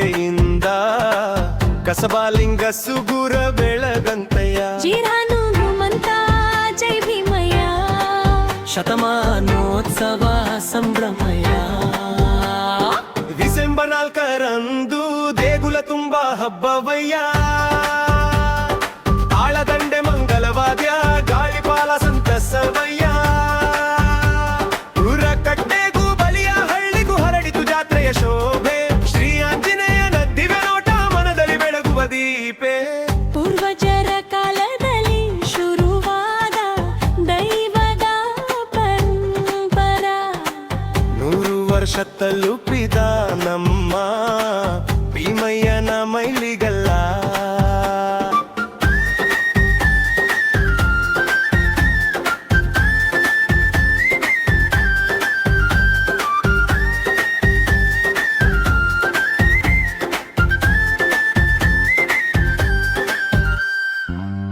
ಕೃಪೆಯಿಂದ ಕಸಬಾಲಿಂಗ ಸುಗುರ ಬೆಳಗಂತಯ್ಯ. ಹನುಮಂತ ಜೈ ಭೀಮಯ್ಯ. ಶತಮಾನೋತ್ಸವ ಸಂಭ್ರಮಯ. ಡಿಸೆಂಬರ್ 4ರಂದು ದೇಗುಲ ತುಂಬಾ ಹಬ್ಬವಯ್ಯ. ತಾಳದಂಡೆ ಮಂಗಲವಾದ್ಯ ಗಾಳಿಪಾಲ ಸಂತಸವಯ್ಯ. ಊರ ಕಟ್ಟೆಗೂ ಬಲಿಯ ಹಳ್ಳಿಗೂ ಹರಡಿತು ಜಾತ್ರೆಯ ಶೋಭೆ. ಶ್ರೀ ಆಂಜನೇಯನ ದಿವ್ಯ ನೋಟ ಮನದಲ್ಲಿ ಬೆಳಗುವ ದೀಪೆ. ಪೂರ್ವಜರ ಕಾಲದಲ್ಲಿ ಶುರುವಾದ ದೈವದ ಪರಂಪರ 100 ವರ್ಷ ತಲುಪಿದ ನಮ್ಮ ಭೀಮಯ್ಯನ ಮೈಲಿಗಲ್ಲ.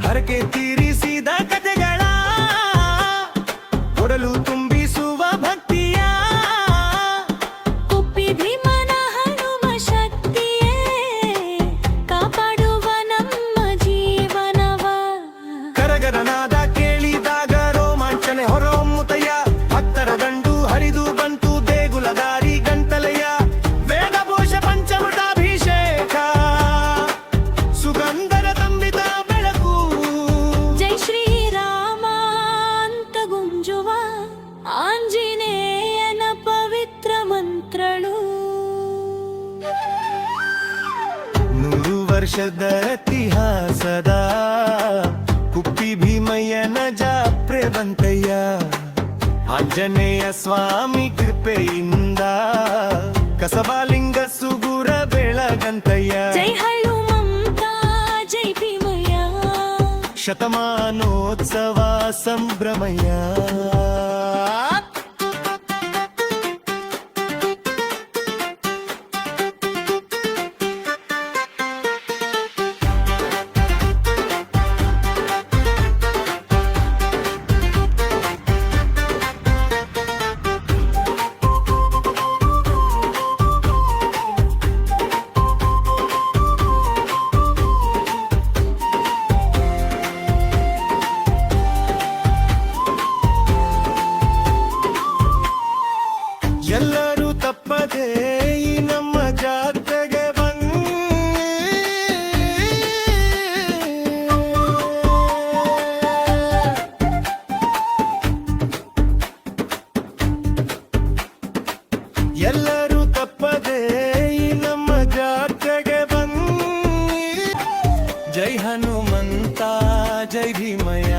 ಹರಕೆ ತೀರಿಸಿದ ಕಥೆಗಳ ಕೊಡಲು ತುಂಬಿಸುವ ಭಕ್ತಿಯ. ಕುಪ್ಪಿ ಭೀಮನ ಹನುಮ ಶಕ್ತಿಯೇ ಕಾಪಾಡುವ ನಮ್ಮ ಜೀವನವ. ಕರಗರನಾದ ಕೇಳಿದಾಗ ರೋಮಾಂಚನೆ ಹೊರಹೊಮ್ಮುತಯ್ಯ. ಭಕ್ತರ ದಂಡು ಹರಿದು ಬಂತು ದೇಗುಲ ದಾರಿ ಗಂಟಲಯ್ಯ. ವೇದಘೋಷ ಪಂಚಮೃತಾಭಿಷೇಕ ಸುಗಂಧರ ತಂಬಿದ ಬೆಳಕು. ಜೈ ಶ್ರೀರಾಮ ಅಂತ ಗುಂಜುವ ಆಂಜನೇಯನ ಪವಿತ್ರ ಮಂತ್ರಳು. 100 ವರ್ಷದ ಇತಿಹಾಸದ ಕುಪ್ಪಿ ಭೀಮಯ್ಯನ ಜಾತ್ರೆ ಬಂತಯ್ಯ. ಆಂಜನೇಯ ಸ್ವಾಮಿ ಕೃಪೆಯಿಂದ ಕಸಬಾಲಿಂಗ ಸುಗುರ ಬೆಳಗಂತಯ್ಯ. ಜೈ ಹನುಮಂತ ಜೈ ಭೀಮಯ್ಯ. ಶತಮಾನೋತ್ಸವ ಸಂಭ್ರಮಯ. ಎಲ್ಲರೂ ತಪ್ಪದೆ ಈ ನಮ್ಮ ಜಾತ್ರೆಗೆ ಬನ್ನಿ. ಎಲ್ಲರೂ ತಪ್ಪದೆ ಈ ನಮ್ಮ ಜಾತ್ರೆಗೆ ಬನ್ನಿ. ಜೈ ಹನುಮಂತ ಜೈ ಭೀಮಯ್ಯ.